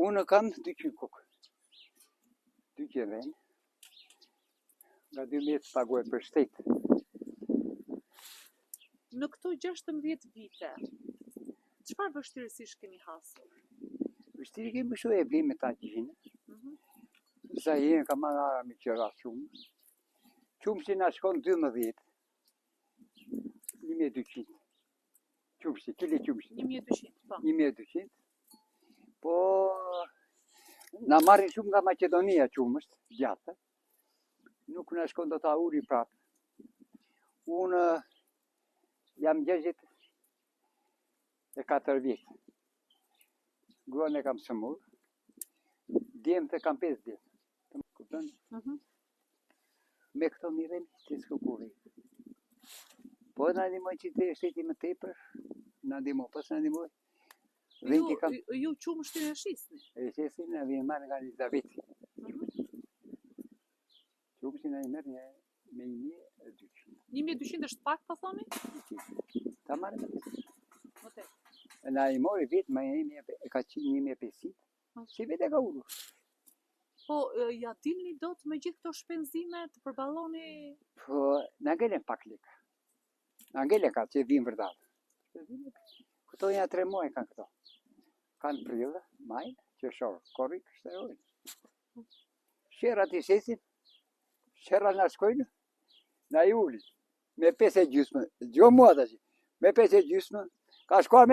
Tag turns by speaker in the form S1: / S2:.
S1: Unë kam 200 kokë. 200 vend. Nga 12 paguaj për shtetë.
S2: Në këto 16 vite, çfarë vështirësish keni hasur?
S1: Vështirë kemi shumë e blimë ta gjinë. Sa jenë ka marrë me qëra shumë. Qumë si nga shkon 12. 1200. Qumë si, kile qumë si.
S2: 1200, po.
S1: 1200. Po, na marrin shumë nga Macedonia qumësht, gjatë. Nuk na shkon do ta uri prapë. Unë jam 64 vjetë. Gruan e kam sëmur. Djemët e kam 5 vjetë. Me këto mirën të s'kukuri. Po na ndihmoj që të shteti më tepër, na ndihmoj, pas na ndihmoj.
S2: Ju qumështin e shisni?
S1: E shesin na vjen marrë nga Elizabeti. Qumështin e merr me 1200.
S2: 1200 është pak, po thoni?
S1: Ta marrë me të.
S2: Ote.
S1: Na I mori vetë më e ka qenë 1500. Si vetë ka uru.
S2: Po, ja dilni dot me gjithë këto shpenzime të përballoni?
S1: Po, na ngelen pak leka. Na ngelen ka që vim vërtet. Këto janë 3 muaj kanë këto. Kanë prill, maj, qershor, korrik, shteroj. Shërat I shesin, shërat na shkojnë, na I ulin. Me 5 e gjysmë, gjo mua tash. Me 5 e gjysmë, ka shkuar me